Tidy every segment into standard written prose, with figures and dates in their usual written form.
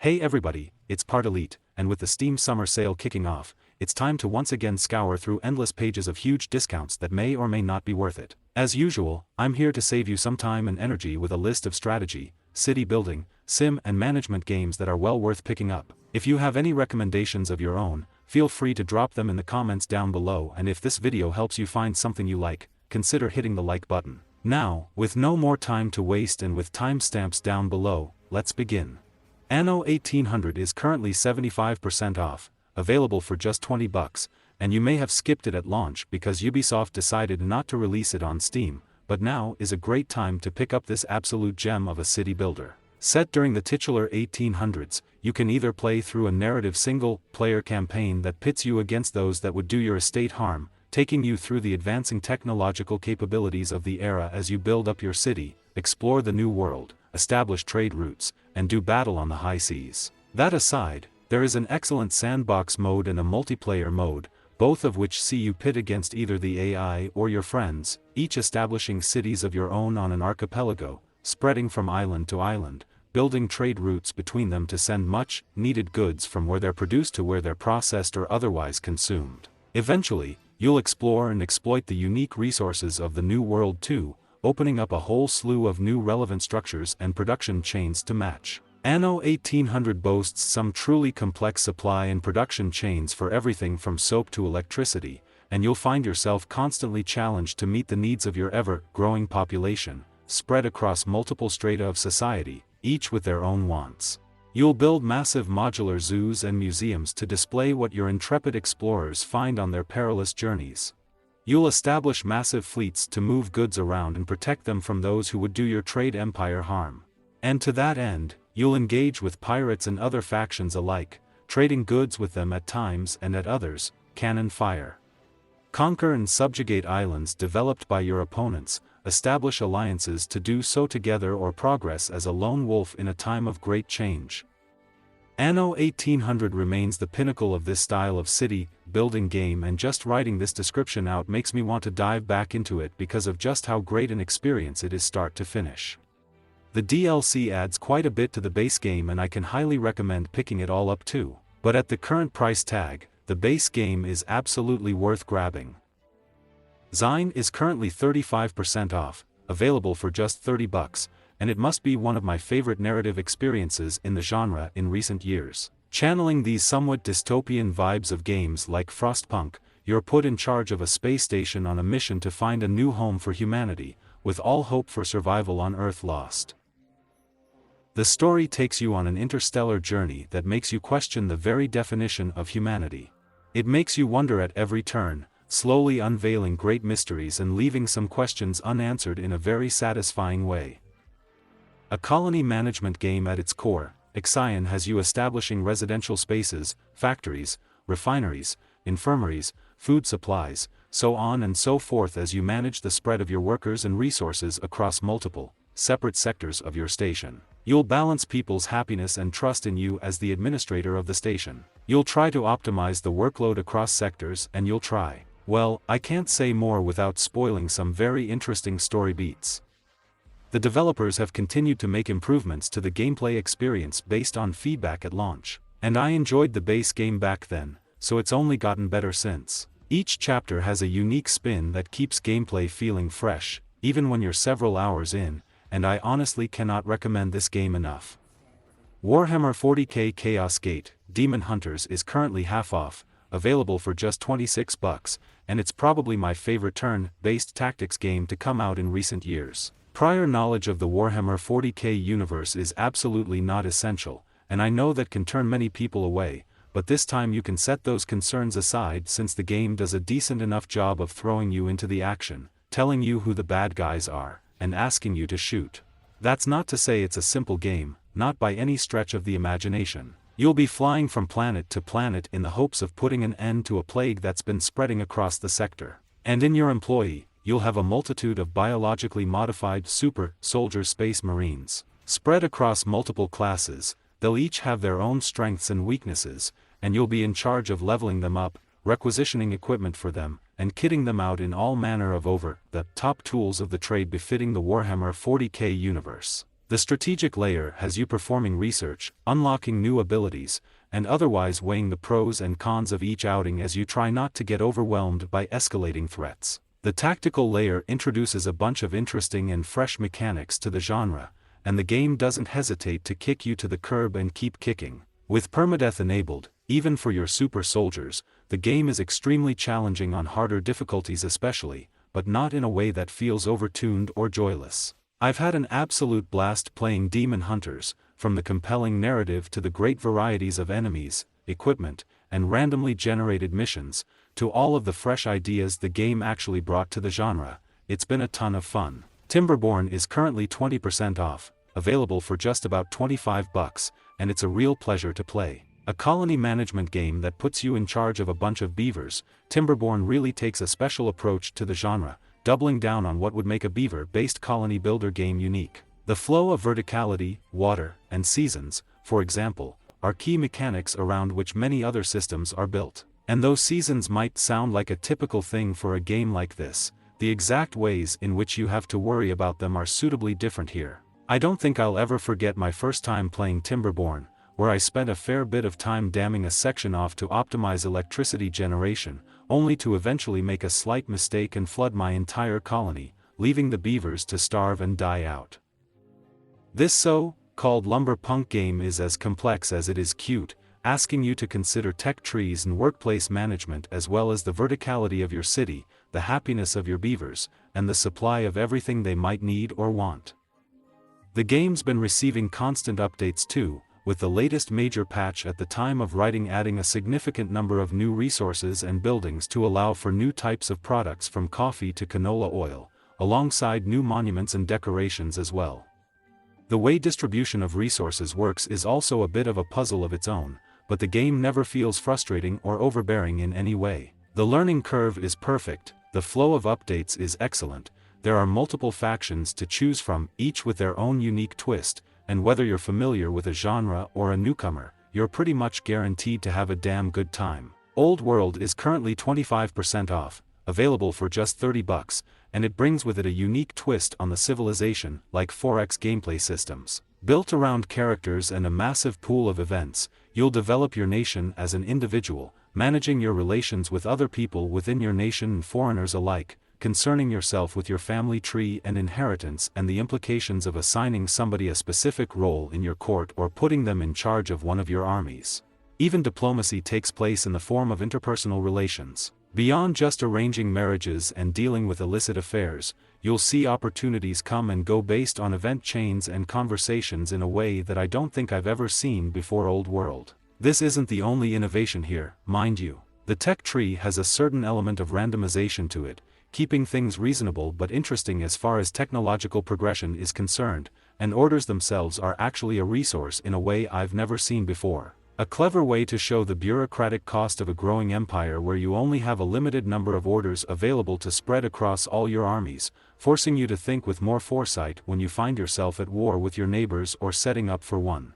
Hey everybody, it's Part Elite, and with the Steam Summer Sale kicking off, it's time to once again scour through endless pages of huge discounts that may or may not be worth it. As usual, I'm here to save you some time and energy with a list of strategy, city building, sim and management games that are well worth picking up. If you have any recommendations of your own, feel free to drop them in the comments down below, and if this video helps you find something you like, consider hitting the like button. Now, with no more time to waste and with timestamps down below, let's begin. Anno 1800 is currently 75% off, available for just $20, and you may have skipped it at launch because Ubisoft decided not to release it on Steam, but now is a great time to pick up this absolute gem of a city builder. Set during the titular 1800s, you can either play through a narrative single-player campaign that pits you against those that would do your estate harm, taking you through the advancing technological capabilities of the era as you build up your city, explore the new world, establish trade routes, and do battle on the high seas. That aside, there is an excellent sandbox mode and a multiplayer mode, both of which see you pit against either the AI or your friends, each establishing cities of your own on an archipelago, spreading from island to island, building trade routes between them to send much-needed goods from where they're produced to where they're processed or otherwise consumed. Eventually, you'll explore and exploit the unique resources of the New World too, opening up a whole slew of new relevant structures and production chains to match. Anno 1800 boasts some truly complex supply and production chains for everything from soap to electricity, and you'll find yourself constantly challenged to meet the needs of your ever-growing population, spread across multiple strata of society, each with their own wants. You'll build massive modular zoos and museums to display what your intrepid explorers find on their perilous journeys. You'll establish massive fleets to move goods around and protect them from those who would do your trade empire harm. And to that end, you'll engage with pirates and other factions alike, trading goods with them at times and at others, cannon fire. Conquer and subjugate islands developed by your opponents, establish alliances to do so together or progress as a lone wolf in a time of great change. Anno 1800 remains the pinnacle of this style of city-building game, and just writing this description out makes me want to dive back into it because of just how great an experience it is start to finish. The DLC adds quite a bit to the base game, and I can highly recommend picking it all up too. But at the current price tag, the base game is absolutely worth grabbing. Xine is currently 35% off, available for just $30, and it must be one of my favorite narrative experiences in the genre in recent years. Channeling these somewhat dystopian vibes of games like Frostpunk, you're put in charge of a space station on a mission to find a new home for humanity, with all hope for survival on Earth lost. The story takes you on an interstellar journey that makes you question the very definition of humanity. It makes you wonder at every turn, slowly unveiling great mysteries and leaving some questions unanswered in a very satisfying way. A colony management game at its core, Ixion has you establishing residential spaces, factories, refineries, infirmaries, food supplies, so on and so forth as you manage the spread of your workers and resources across multiple, separate sectors of your station. You'll balance people's happiness and trust in you as the administrator of the station. You'll try to optimize the workload across sectors, and you'll try. Well, I can't say more without spoiling some very interesting story beats. The developers have continued to make improvements to the gameplay experience based on feedback at launch, and I enjoyed the base game back then, so it's only gotten better since. Each chapter has a unique spin that keeps gameplay feeling fresh, even when you're several hours in, and I honestly cannot recommend this game enough. Warhammer 40k Chaos Gate, Demon Hunters is currently half off, available for just $26, and it's probably my favorite turn-based tactics game to come out in recent years. Prior knowledge of the Warhammer 40k universe is absolutely not essential, and I know that can turn many people away, but this time you can set those concerns aside since the game does a decent enough job of throwing you into the action, telling you who the bad guys are, and asking you to shoot. That's not to say it's a simple game, not by any stretch of the imagination. You'll be flying from planet to planet in the hopes of putting an end to a plague that's been spreading across the sector. And in your employee, you'll have a multitude of biologically modified super soldier space marines. Spread across multiple classes, they'll each have their own strengths and weaknesses, and you'll be in charge of leveling them up, requisitioning equipment for them, and kitting them out in all manner of over-the-top tools of the trade befitting the Warhammer 40k universe. The strategic layer has you performing research, unlocking new abilities, and otherwise weighing the pros and cons of each outing as you try not to get overwhelmed by escalating threats. The tactical layer introduces a bunch of interesting and fresh mechanics to the genre, and the game doesn't hesitate to kick you to the curb and keep kicking. With permadeath enabled, even for your super soldiers, the game is extremely challenging on harder difficulties especially, but not in a way that feels overtuned or joyless. I've had an absolute blast playing Demon Hunters, from the compelling narrative to the great varieties of enemies, equipment, and randomly generated missions, to all of the fresh ideas the game actually brought to the genre. It's been a ton of fun. Timberborn is currently 20% off, available for just about $25, and it's a real pleasure to play. A colony management game that puts you in charge of a bunch of beavers, Timberborn really takes a special approach to the genre, doubling down on what would make a beaver-based colony builder game unique. The flow of verticality, water, and seasons, for example, are key mechanics around which many other systems are built. And though seasons might sound like a typical thing for a game like this, the exact ways in which you have to worry about them are suitably different here. I don't think I'll ever forget my first time playing Timberborn, where I spent a fair bit of time damming a section off to optimize electricity generation, only to eventually make a slight mistake and flood my entire colony, leaving the beavers to starve and die out. This so-called lumberpunk game is as complex as it is cute, asking you to consider tech trees and workplace management as well as the verticality of your city, the happiness of your beavers, and the supply of everything they might need or want. The game's been receiving constant updates too, with the latest major patch at the time of writing adding a significant number of new resources and buildings to allow for new types of products from coffee to canola oil, alongside new monuments and decorations as well. The way distribution of resources works is also a bit of a puzzle of its own, but the game never feels frustrating or overbearing in any way. The learning curve is perfect, the flow of updates is excellent, there are multiple factions to choose from, each with their own unique twist, and whether you're familiar with a genre or a newcomer, you're pretty much guaranteed to have a damn good time. Old World is currently 25% off, available for just $30, and it brings with it a unique twist on the Civilization, like 4X gameplay systems. Built around characters and a massive pool of events, you'll develop your nation as an individual, managing your relations with other people within your nation and foreigners alike, concerning yourself with your family tree and inheritance and the implications of assigning somebody a specific role in your court or putting them in charge of one of your armies. Even diplomacy takes place in the form of interpersonal relations. Beyond just arranging marriages and dealing with illicit affairs, you'll see opportunities come and go based on event chains and conversations in a way that I don't think I've ever seen before Old World. This isn't the only innovation here, mind you. The tech tree has a certain element of randomization to it, keeping things reasonable but interesting as far as technological progression is concerned, and orders themselves are actually a resource in a way I've never seen before. A clever way to show the bureaucratic cost of a growing empire where you only have a limited number of orders available to spread across all your armies, forcing you to think with more foresight when you find yourself at war with your neighbors or setting up for one.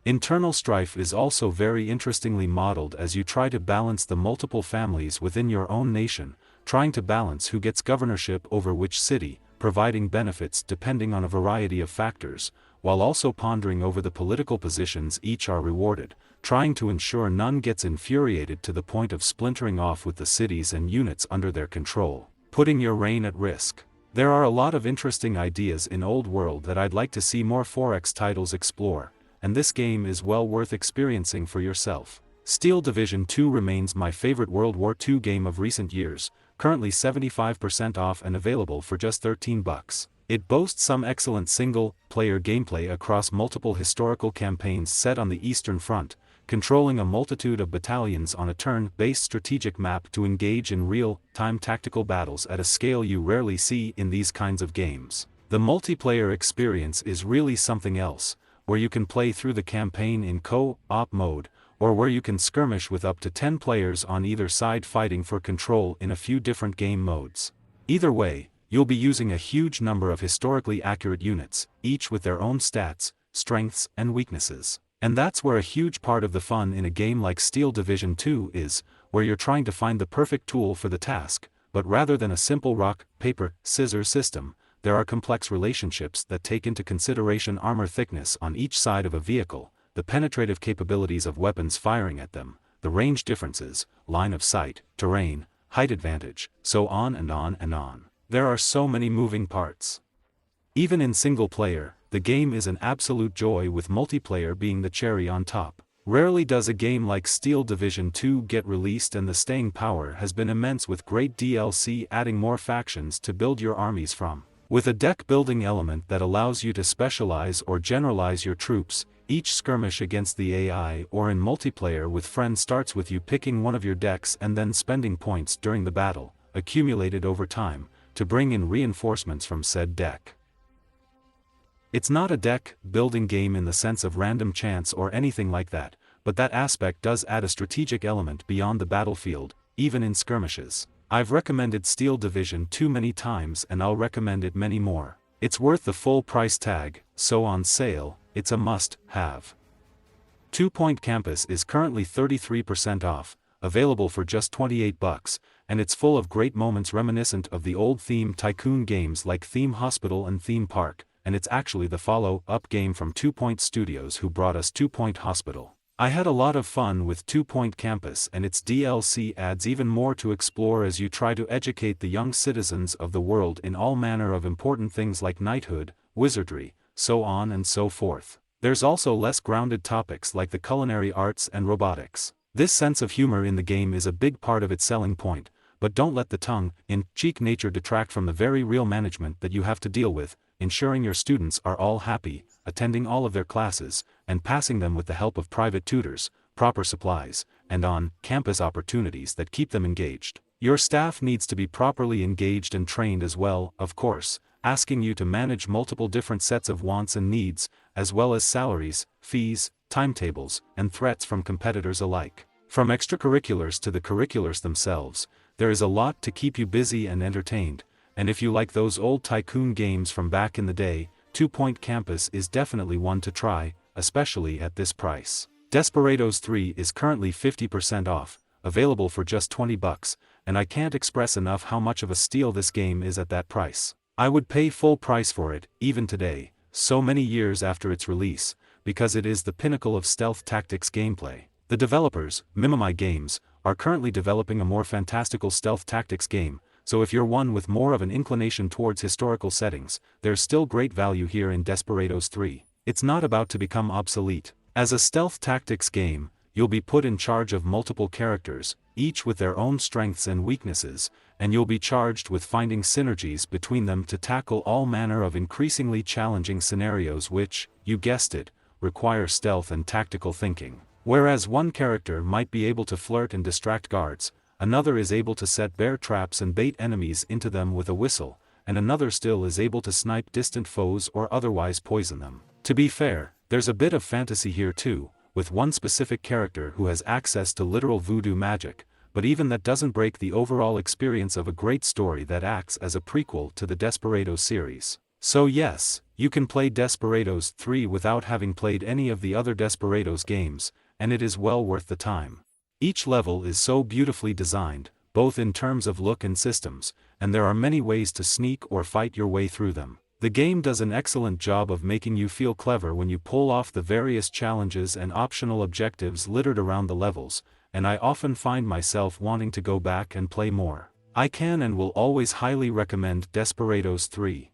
Internal strife is also very interestingly modeled as you try to balance the multiple families within your own nation, trying to balance who gets governorship over which city, providing benefits depending on a variety of factors, while also pondering over the political positions each are rewarded, trying to ensure none gets infuriated to the point of splintering off with the cities and units under their control, putting your reign at risk. There are a lot of interesting ideas in Old World that I'd like to see more 4X titles explore, and this game is well worth experiencing for yourself. Steel Division 2 remains my favorite World War II game of recent years, currently 75% off and available for just $13. It boasts some excellent single-player gameplay across multiple historical campaigns set on the Eastern Front, controlling a multitude of battalions on a turn-based strategic map to engage in real-time tactical battles at a scale you rarely see in these kinds of games. The multiplayer experience is really something else, where you can play through the campaign in co-op mode, or where you can skirmish with up to 10 players on either side fighting for control in a few different game modes. Either way, you'll be using a huge number of historically accurate units, each with their own stats, strengths, and weaknesses. And that's where a huge part of the fun in a game like Steel Division 2 is, where you're trying to find the perfect tool for the task, but rather than a simple rock, paper, scissors system, there are complex relationships that take into consideration armor thickness on each side of a vehicle, the penetrative capabilities of weapons firing at them, the range differences, line of sight, terrain, height advantage, so on and on and on. There are so many moving parts. Even in single player, the game is an absolute joy, with multiplayer being the cherry on top. Rarely does a game like Steel Division 2 get released and the staying power has been immense, with great DLC adding more factions to build your armies from. With a deck building element that allows you to specialize or generalize your troops, each skirmish against the AI or in multiplayer with friends starts with you picking one of your decks and then spending points during the battle, accumulated over time, to bring in reinforcements from said deck. It's not a deck building game in the sense of random chance or anything like that, but that aspect does add a strategic element beyond the battlefield, even in skirmishes. I've recommended Steel Division 2 many times and I'll recommend it many more. It's worth the full price tag, so on sale, it's a must-have. 2 Point Campus is currently 33% off, available for just $28, and it's full of great moments reminiscent of the old Theme Tycoon games like Theme Hospital and Theme Park, and it's actually the follow-up game from 2 Point Studios who brought us 2 Point Hospital. I had a lot of fun with 2 Point Campus, and its DLC adds even more to explore as you try to educate the young citizens of the world in all manner of important things like knighthood, wizardry, so on and so forth. There's also less grounded topics like the culinary arts and robotics. This sense of humor in the game is a big part of its selling point, but don't let the tongue-in-cheek nature detract from the very real management that you have to deal with, ensuring your students are all happy, attending all of their classes, and passing them with the help of private tutors, proper supplies, and on-campus opportunities that keep them engaged. Your staff needs to be properly engaged and trained as well, of course, asking you to manage multiple different sets of wants and needs, as well as salaries, fees, timetables, and threats from competitors alike. From extracurriculars to the curriculars themselves, there is a lot to keep you busy and entertained, and if you like those old tycoon games from back in the day, 2 Point Campus is definitely one to try, especially at this price. Desperados 3 is currently 50% off, available for just $20, and I can't express enough how much of a steal this game is at that price. I would pay full price for it, even today, so many years after its release, because it is the pinnacle of stealth tactics gameplay. The developers, Mimimi Games, are currently developing a more fantastical stealth tactics game, so if you're one with more of an inclination towards historical settings, there's still great value here in Desperados 3. It's not about to become obsolete. As a stealth tactics game, you'll be put in charge of multiple characters, each with their own strengths and weaknesses, and you'll be charged with finding synergies between them to tackle all manner of increasingly challenging scenarios which, you guessed it, require stealth and tactical thinking. Whereas one character might be able to flirt and distract guards, another is able to set bear traps and bait enemies into them with a whistle, and another still is able to snipe distant foes or otherwise poison them. To be fair, there's a bit of fantasy here too, with one specific character who has access to literal voodoo magic, but even that doesn't break the overall experience of a great story that acts as a prequel to the Desperados series. So yes, you can play Desperados 3 without having played any of the other Desperados games, and it is well worth the time. Each level is so beautifully designed, both in terms of look and systems, and there are many ways to sneak or fight your way through them. The game does an excellent job of making you feel clever when you pull off the various challenges and optional objectives littered around the levels, and I often find myself wanting to go back and play more. I can and will always highly recommend Desperados 3.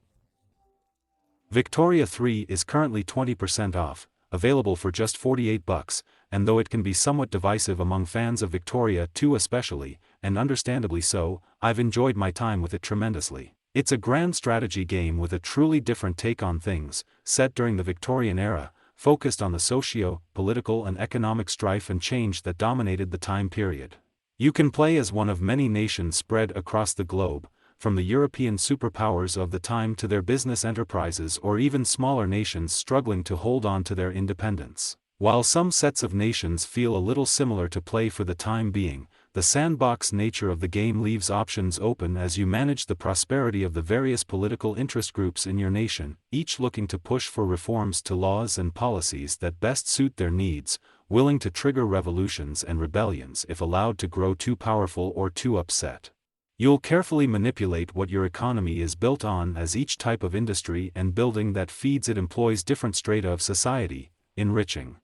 Victoria 3 is currently 20% off, available for just $48, and though it can be somewhat divisive among fans of Victoria 2 especially, and understandably so, I've enjoyed my time with it tremendously. It's a grand strategy game with a truly different take on things, set during the Victorian era, focused on the socio-political and economic strife and change that dominated the time period. You can play as one of many nations spread across the globe, from the European superpowers of the time to their business enterprises or even smaller nations struggling to hold on to their independence. While some sets of nations feel a little similar to play for the time being, the sandbox nature of the game leaves options open as you manage the prosperity of the various political interest groups in your nation, each looking to push for reforms to laws and policies that best suit their needs, willing to trigger revolutions and rebellions if allowed to grow too powerful or too upset. You'll carefully manipulate what your economy is built on, as each type of industry and building that feeds it employs different strata of society, enriching